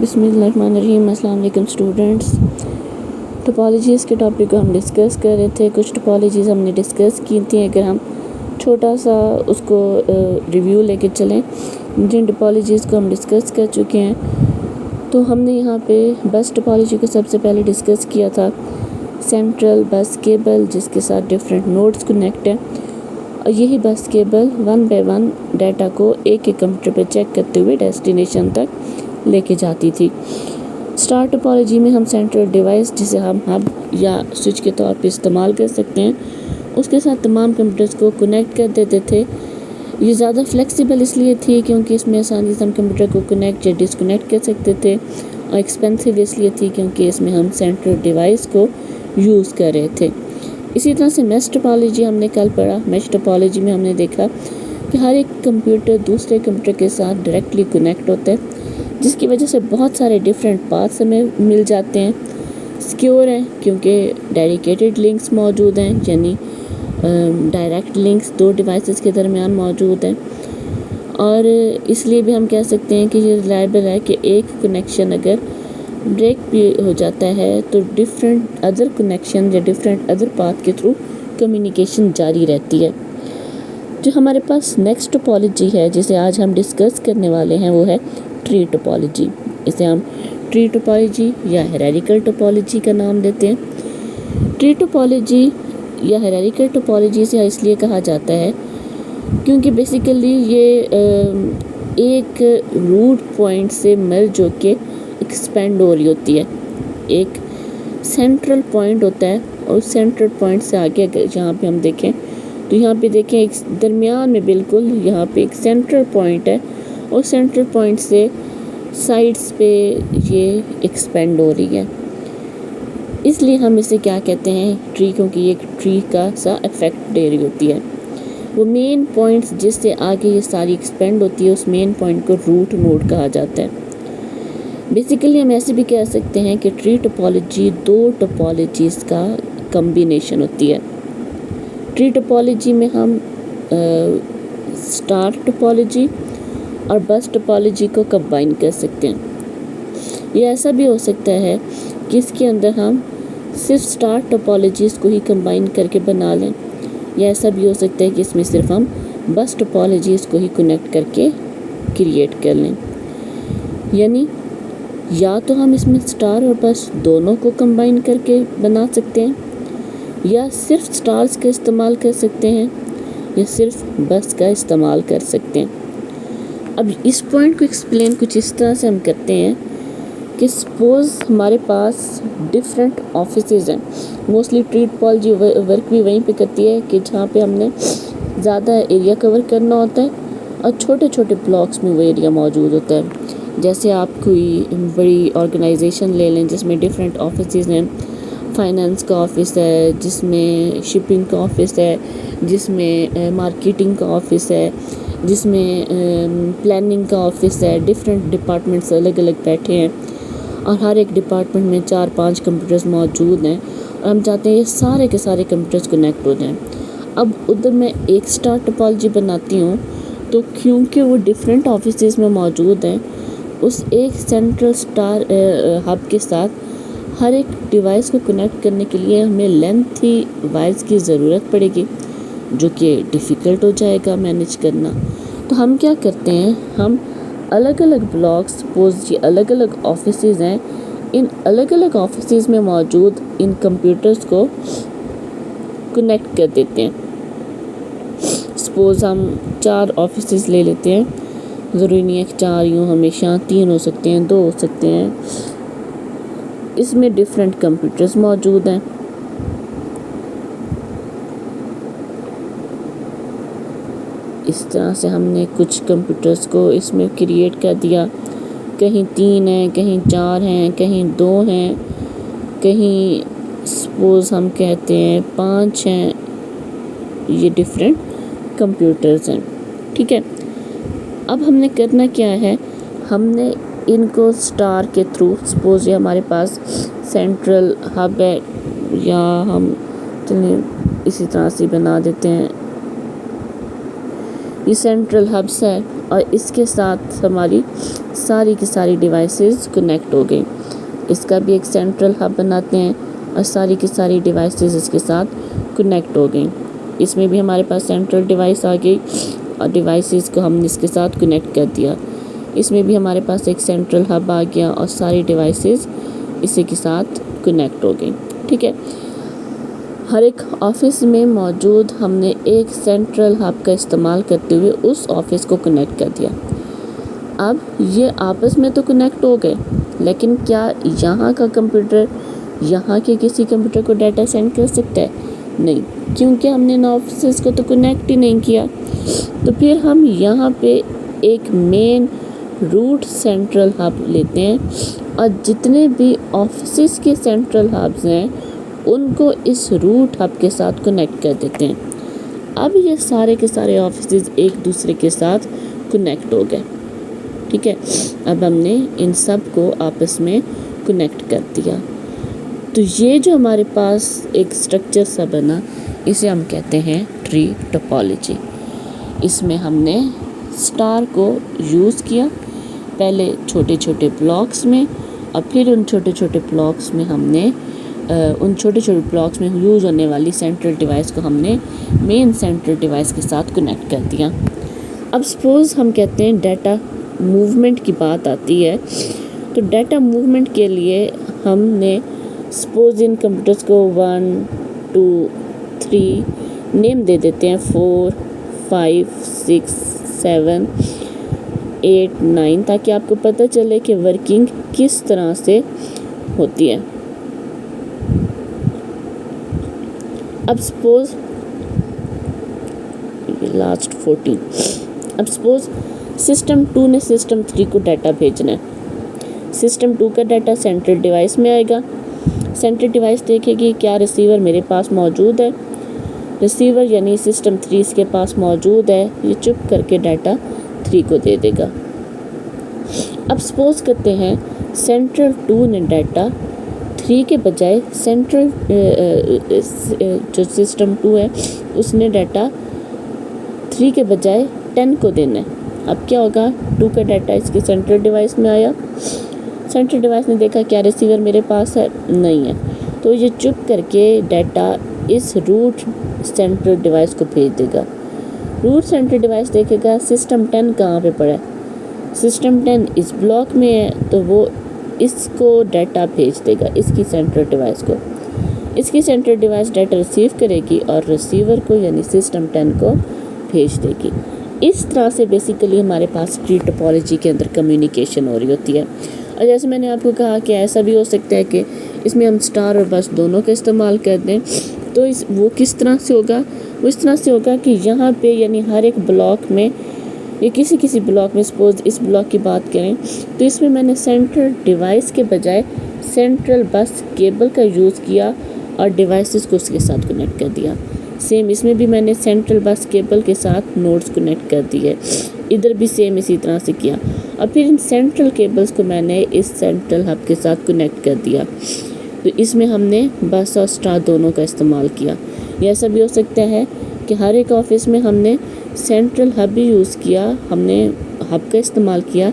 बिस्मिल्लाहिर्रहमानिर्रहीम। अस्सलाम वालेकुम स्टूडेंट्स। टोपोलॉजीज़ के टॉपिक को हम डिस्कस कर रहे थे। कुछ टोपोलॉजीज़ हमने डिस्कस की थी। अगर हम छोटा सा उसको रिव्यू लेके चलें जिन टोपोलॉजीज़ को हम डिस्कस कर चुके हैं, तो हमने यहाँ पे बस टोपोलॉजी को सबसे पहले डिस्कस किया था। सेंट्रल बस केबल जिसके साथ डिफरेंट नोड्स कनेक्ट हैं, और यही बस cable one by one data को एक एक कंप्यूटर पे चेक करते हुए डेस्टिनेशन तक लेके जाती थी। स्टार टोपोलॉजी में हम सेंट्रल डिवाइस जिसे हम हब या स्विच के तौर पे इस्तेमाल कर सकते हैं, उसके साथ तमाम कंप्यूटर्स को कनेक्ट कर देते थे। ये ज़्यादा फ्लेक्सिबल इसलिए थी क्योंकि इसमें आसानी से हम कंप्यूटर को कनेक्ट या डिसकनेक्ट कर सकते थे, और एक्सपेंसिव इसलिए थी क्योंकि इसमें हम सेंट्रल डिवाइस को यूज़ कर रहे थे। इसी तरह से मैश टोपोलॉजी हमने कल पढ़ा। मैश टोपोलॉजी में हमने देखा कि हर एक कंप्यूटर दूसरे कंप्यूटर के साथ डायरेक्टली कनेक्ट होता है, जिसकी वजह से बहुत सारे डिफरेंट पाथ्स हमें मिल जाते हैं। सिक्योर हैं क्योंकि डेडिकेटेड लिंक्स मौजूद हैं, यानी डायरेक्ट लिंक्स दो डिवाइसेस के दरमियान मौजूद हैं, और इसलिए भी हम कह सकते हैं कि ये रिलायबल है कि एक कनेक्शन अगर ब्रेक भी हो जाता है तो डिफरेंट अदर कनेक्शन या डिफरेंट अदर पाथ के थ्रू कम्युनिकेशन जारी रहती है। जो हमारे पास नेक्स्ट टोपोलॉजी है जिसे आज हम डिस्कस करने वाले हैं, वो है ट्री टोपोलॉजी। इसे हम ट्री टोपोलॉजी या हायरार्किकल टोपोलॉजी का नाम देते हैं। ट्री टोपोलॉजी या हायरार्किकल टोपोलॉजी से इसलिए कहा जाता है क्योंकि बेसिकली ये एक रूट पॉइंट से मर्ज होके एक्सपेंड हो रही होती है। एक सेंट्रल पॉइंट होता है और सेंट्रल पॉइंट से आगे अगर यहाँ पे हम देखें तो यहाँ पे देखें एक दरमियान में बिल्कुल यहाँ पे एक सेंट्रल पॉइंट है, और सेंट्रल पॉइंट से साइड्स पे ये एक्सपेंड हो रही है। इसलिए हम इसे क्या कहते हैं, ट्री, क्योंकि ये एक ट्री का सा इफेक्ट दे रही होती है। वो मेन पॉइंट्स जिससे आगे ये सारी एक्सपेंड होती है, उस मेन पॉइंट को रूट नोड कहा जाता है। बेसिकली हम ऐसे भी कह सकते हैं कि ट्री टोपोलॉजी दो टोपोलॉजीज़ का कम्बिनेशन होती है। ट्री टोपोलॉजी में हम स्टार टोपोलॉजी और बस टोपोलॉजी को कंबाइन कर सकते हैं। ये ऐसा भी हो सकता है कि इसके अंदर हम सिर्फ स्टार टोपोलॉजीज़ को ही कंबाइन करके बना लें, या ऐसा भी हो सकता है कि इसमें सिर्फ हम बस टोपोलॉजीज़ को ही कनेक्ट करके क्रिएट कर लें। यानी या तो हम इसमें स्टार और बस दोनों को कंबाइन करके बना सकते हैं, या सिर्फ स्टार्स का इस्तेमाल कर सकते हैं, या सिर्फ बस का इस्तेमाल कर सकते हैं। अब इस पॉइंट को एक्सप्लेन कुछ इस तरह से हम करते हैं कि सपोज़ हमारे पास डिफरेंट ऑफिसेज हैं। मोस्टली ट्री टोपोलॉजी वर्क भी वहीं पे करती है कि जहाँ पे हमने ज़्यादा एरिया कवर करना होता है और छोटे छोटे ब्लॉक्स में वो एरिया मौजूद होता है। जैसे आप कोई बड़ी ऑर्गेनाइजेशन ले लें जिसमें डिफरेंट ऑफिसेज हैं। फाइनेंस का ऑफिस है, जिसमें शिपिंग का ऑफिस है, जिसमें मार्केटिंग का ऑफिस है, जिसमें प्लानिंग का ऑफिस है। डिफरेंट डिपार्टमेंट्स अलग अलग बैठे हैं और हर एक डिपार्टमेंट में 4-5 कंप्यूटर्स मौजूद हैं, और हम चाहते हैं ये सारे के सारे कंप्यूटर्स कनेक्ट हो जाएं। अब उधर मैं एक स्टार टोपोलॉजी बनाती हूँ, तो क्योंकि वो डिफरेंट ऑफिसेज में मौजूद हैं, उस एक सेंट्रल स्टार हब के साथ हर एक डिवाइस को कनेक्ट करने के लिए हमें लेंथी वायर्स की ज़रूरत पड़ेगी, जो कि डिफ़िकल्ट हो जाएगा मैनेज करना। तो हम क्या करते हैं, हम अलग अलग ब्लॉक्स, सपोज ये अलग अलग ऑफिसेज हैं, इन अलग अलग ऑफिसेज में मौजूद इन कंप्यूटर्स को कनेक्ट कर देते हैं। सपोज़ हम 4 ऑफिसेज ले लेते हैं, ज़रूरी नहीं है कि 4 यूँ हमेशा, 3 हो सकते हैं, 2 हो सकते हैं। इसमें डिफरेंट कंप्यूटर्स मौजूद हैं। इस तरह से हमने कुछ कंप्यूटर्स को इसमें क्रिएट कर दिया। कहीं 3 हैं, कहीं 4 हैं, कहीं 2 हैं, कहीं सपोज़ हम कहते हैं 5 हैं। ये डिफरेंट कंप्यूटर्स हैं, ठीक है। अब हमने करना क्या है, हमने इनको स्टार के थ्रू, सपोज ये हमारे पास सेंट्रल हब है, या हम चलिए इसी तरह से बना देते हैं, ये सेंट्रल हब्स है और इसके साथ हमारी सारी की सारी डिवाइसेस कनेक्ट हो गई। इसका भी एक सेंट्रल हब बनाते हैं और सारी की सारी डिवाइसेस इसके साथ कनेक्ट हो गई। इसमें भी हमारे पास सेंट्रल डिवाइस आ गई और डिवाइसेस को हमने इसके साथ कनेक्ट कर दिया। इसमें भी हमारे पास एक सेंट्रल हब आ गया और सारी डिवाइसेस इसी के साथ कनेक्ट हो गई। ठीक है, हर एक ऑफिस में मौजूद हमने एक सेंट्रल हब का इस्तेमाल करते हुए उस ऑफिस को कनेक्ट कर दिया। अब ये आपस में तो कनेक्ट हो गए, लेकिन क्या यहाँ का कंप्यूटर यहाँ के किसी कंप्यूटर को डाटा सेंड कर सकता है? नहीं, क्योंकि हमने इन ऑफिस को तो कनेक्ट ही नहीं किया। तो फिर हम यहाँ पे एक मेन रूट सेंट्रल हब लेते हैं और जितने भी ऑफिस के सेंट्रल हब्स हैं उनको इस रूट हब के साथ कनेक्ट कर देते हैं। अब ये सारे के सारे ऑफिस एक दूसरे के साथ कनेक्ट हो गए। ठीक है, अब हमने इन सब को आपस में कनेक्ट कर दिया। तो ये जो हमारे पास एक स्ट्रक्चर सा बना, इसे हम कहते हैं ट्री टोपोलॉजी। इसमें हमने स्टार को यूज़ किया, पहले छोटे छोटे ब्लॉक्स में, और फिर उन छोटे छोटे ब्लॉक्स में हमने उन छोटे छोटे ब्लॉक्स में यूज़ होने वाली सेंट्रल डिवाइस को हमने मेन सेंट्रल डिवाइस के साथ कनेक्ट कर दिया। अब सपोज़ हम कहते हैं डाटा मूवमेंट की बात आती है, तो डाटा मूवमेंट के लिए हमने सपोज़ इन कंप्यूटर्स को 1 2 3 नेम दे देते हैं, 4 5 6 7 8 9, ताकि आपको पता चले कि वर्किंग किस तरह से होती है। अब सपोज़ लास्ट 14, अब सपोज़ सिस्टम 2 ने सिस्टम 3 को डाटा भेजना है। सिस्टम 2 का डाटा सेंट्रल डिवाइस में आएगा। सेंट्रल डिवाइस देखेगी क्या रिसीवर मेरे पास मौजूद है। रिसीवर यानी सिस्टम 3 इसके पास मौजूद है, ये चुप करके डाटा 3 को दे देगा। अब सपोज़ करते हैं सेंट्रल 2 ने डाटा 3 के बजाय सेंट्रल जो सिस्टम 2 है उसने डाटा 3 के बजाय 10 को देना है। अब क्या होगा, 2 का डाटा इसके सेंट्रल डिवाइस में आया, सेंट्रल डिवाइस ने देखा क्या रिसीवर मेरे पास है, नहीं है, तो ये चुप करके डाटा इस रूट सेंट्रल डिवाइस को भेज देगा। रूट सेंट्रल डिवाइस देखेगा सिस्टम 10 कहाँ पे पड़ा है, सिस्टम 10 इस ब्लॉक में है, तो वो इसको डाटा भेज देगा इसकी सेंट्रल डिवाइस को। इसकी सेंट्रल डिवाइस डाटा रिसीव करेगी और रिसीवर को यानी सिस्टम 10 को भेज देगी। इस तरह से बेसिकली हमारे पास ट्री टोपोलॉजी के अंदर कम्युनिकेशन हो रही होती है। और जैसे मैंने आपको कहा कि ऐसा भी हो सकता है कि इसमें हम स्टार और बस दोनों का इस्तेमाल कर दें, तो वो किस तरह से होगा, वो इस तरह से होगा कि यहाँ पे यानी हर एक ब्लॉक में या किसी ब्लॉक में, सपोज इस ब्लॉक की बात करें तो इसमें मैंने सेंट्रल डिवाइस के बजाय सेंट्रल बस केबल का यूज़ किया और डिवाइसेस को उसके साथ कनेक्ट कर दिया। सेम इसमें भी मैंने सेंट्रल बस केबल के साथ नोड्स कनेक्ट कर दिए, इधर भी सेम इसी तरह से किया, और फिर इन सेंट्रल केबल्स को मैंने इस सेंट्रल हब के साथ कनेक्ट कर दिया। तो इसमें हमने बस और स्टार दोनों का इस्तेमाल किया। या ऐसा भी हो सकता है कि हर एक ऑफिस में हमने सेंट्रल हब भी यूज़ किया, हमने हब का इस्तेमाल किया,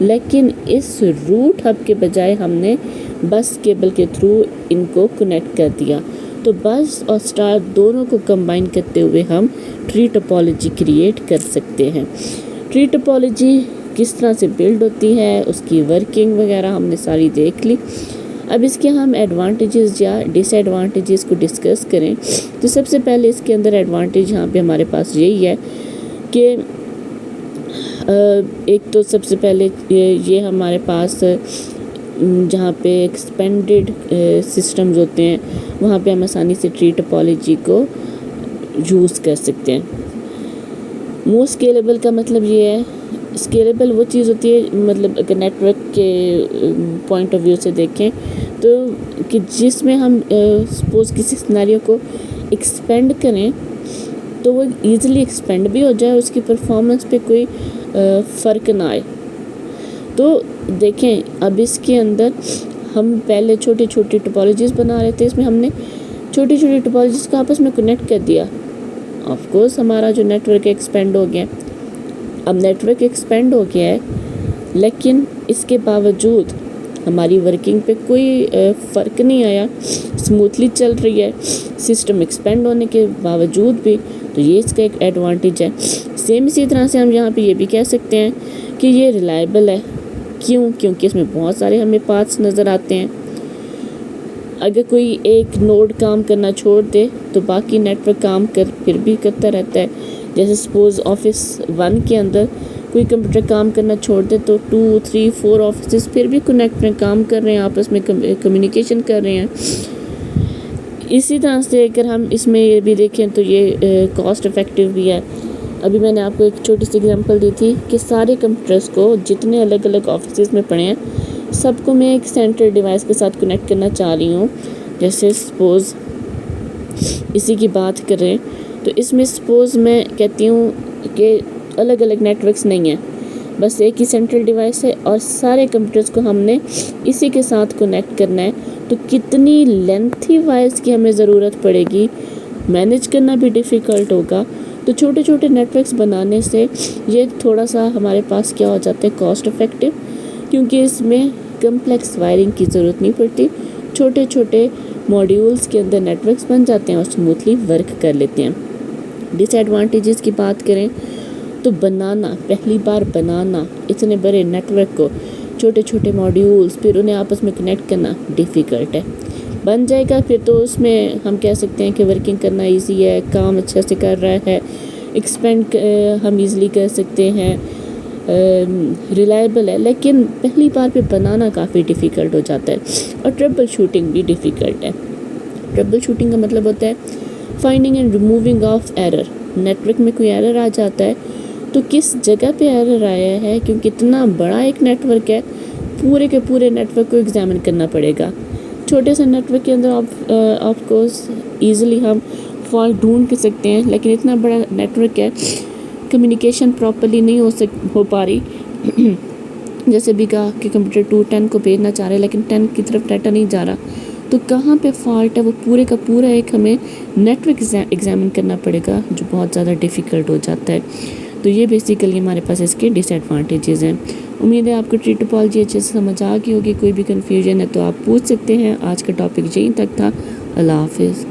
लेकिन इस रूट हब के बजाय हमने बस केबल के थ्रू इनको कनेक्ट कर दिया। तो बस और स्टार दोनों को कंबाइन करते हुए हम ट्री टोपोलॉजी क्रिएट कर सकते हैं। ट्री टोपोलॉजी किस तरह से बिल्ड होती है, उसकी वर्किंग वगैरह हमने सारी देख ली। अब इसके हम एडवांटेजेस या डिसएडवांटेजेस को डिस्कस करें तो सबसे पहले इसके अंदर एडवांटेज यहाँ पे हमारे पास यही है कि एक तो सबसे पहले ये हमारे पास जहाँ पे एक्सपेंडेड सिस्टम्स होते हैं वहाँ पे हम आसानी से ट्री टोपोलॉजी को यूज़ कर सकते हैं। मोस्ट स्केलेबल का मतलब ये है, स्केलेबल वो चीज़ होती है, मतलब अगर नेटवर्क के पॉइंट ऑफ व्यू से देखें तो कि जिसमें हम सपोज़ किसी सिनेरियो को एक्सपेंड करें तो वो ईज़िली एक्सपेंड भी हो जाए, उसकी परफॉर्मेंस पे कोई फ़र्क ना आए। तो देखें अब इसके अंदर हम पहले छोटी छोटी टोपोलॉजीज़ बना रहे थे, इसमें हमने छोटी छोटी टोपोलॉजीज़ को आपस में कनेक्ट कर दिया। ऑफ कोर्स हमारा जो नेटवर्क एक्सपेंड हो गया, अब नेटवर्क एक्सपेंड हो गया है, लेकिन اس کے باوجود ہماری ورکنگ پہ کوئی فرق نہیں آیا، اسموتھلی چل رہی ہے سسٹم ایکسپینڈ ہونے کے باوجود بھی، تو یہ اس کا ایک ایڈوانٹیج ہے۔ سیم اسی طرح سے ہم یہاں پہ یہ بھی کہہ سکتے ہیں کہ یہ ریلائبل ہے۔ کیونکہ اس میں بہت سارے ہمیں پاتھس نظر آتے ہیں۔ اگر کوئی ایک نوڈ کام کرنا چھوڑ دے تو باقی نیٹ ورک کام پھر بھی کرتا رہتا ہے۔ جیسے سپوز آفس 1 کے اندر کوئی کمپیوٹر کام کرنا چھوڑ دے تو 2 3 4 آفسز پھر بھی کنیکٹ میں کام کر رہے ہیں، آپس میں کمیونیکیشن کر رہے ہیں۔ اسی طرح سے اگر ہم اس میں یہ بھی دیکھیں تو یہ کاسٹ افیکٹو بھی ہے۔ ابھی میں نے آپ کو ایک چھوٹی سی اگزامپل دی تھی کہ سارے کمپیوٹرز کو جتنے الگ الگ آفسز میں پڑے ہیں سب کو میں ایک سینٹرل ڈیوائس کے ساتھ کنیکٹ کرنا چاہ رہی ہوں۔ جیسے سپوز اسی کی بات کریں تو اس میں سپوز میں کہتی ہوں کہ الگ الگ نیٹ ورکس نہیں ہیں، بس ایک ہی سینٹرل ڈیوائس ہے اور سارے کمپیوٹرز کو ہم نے اسی کے ساتھ کنیکٹ کرنا ہے، تو کتنی لینتھی وائرس کی ہمیں ضرورت پڑے گی، مینیج کرنا بھی ڈیفیکلٹ ہوگا۔ تو چھوٹے چھوٹے نیٹ ورکس بنانے سے یہ تھوڑا سا ہمارے پاس کیا ہو جاتا ہے کاسٹ افیکٹو، کیونکہ اس میں کمپلیکس وائرنگ کی ضرورت نہیں پڑتی، چھوٹے چھوٹے موڈیولز کے اندر نیٹ ورکس بن جاتے ہیں اور اسموتھلی ورک کر لیتے ہیں۔ ڈس ایڈوانٹیجز کی بات کریں تو پہلی بار بنانا اتنے بڑے نیٹ ورک کو، چھوٹے چھوٹے موڈیولز، پھر انہیں آپس میں کنیکٹ کرنا ڈیفیکلٹ ہے۔ بن جائے گا پھر تو اس میں ہم کہہ سکتے ہیں کہ ورکنگ کرنا ایزی ہے، کام اچھا سے کر رہا ہے، ایکسپینڈ ہم ایزیلی کر سکتے ہیں، ریلائبل ہے، لیکن پہلی بار پہ بنانا کافی ڈیفیکلٹ ہو جاتا ہے اور ٹربل شوٹنگ بھی ڈیفیکلٹ ہے۔ ٹربل شوٹنگ کا مطلب ہوتا ہے finding and removing of error. Network میں کوئی ایرر آ جاتا ہے تو کس جگہ پہ ایرر آیا ہے، کیونکہ اتنا بڑا ایک نیٹ ورک ہے، پورے کے پورے نیٹ ورک کو ایگزامن کرنا پڑے گا۔ چھوٹے سے نیٹ ورک کے اندر آف کورس ایزیلی ہم فالٹ ڈھونڈ سکتے ہیں، لیکن اتنا بڑا نیٹ ورک ہے، کمیونیکیشن پراپرلی نہیں ہو پا رہی۔ جیسے بھی کہا کہ کمپیوٹر 2 10 کو بھیجنا چاہ رہے ہیں لیکن 10 کی طرف ڈیٹا نہیں جا رہا، تو کہاں پہ فالٹ ہے، وہ پورے کا پورا ایک ہمیں نیٹ ورک ایگزامن کرنا پڑے گا، جو بہت زیادہ ڈیفیکلٹ ہو جاتا ہے۔ تو یہ بیسیکلی ہمارے پاس اس کے ڈس ایڈوانٹیجز ہیں۔ امید ہے آپ کو ٹری ٹوپالوجی اچھے سے سمجھ آ گئی ہوگی، کوئی بھی کنفیوژن ہے تو آپ پوچھ سکتے ہیں۔ آج کا ٹاپک یہیں تک تھا، اللہ حافظ۔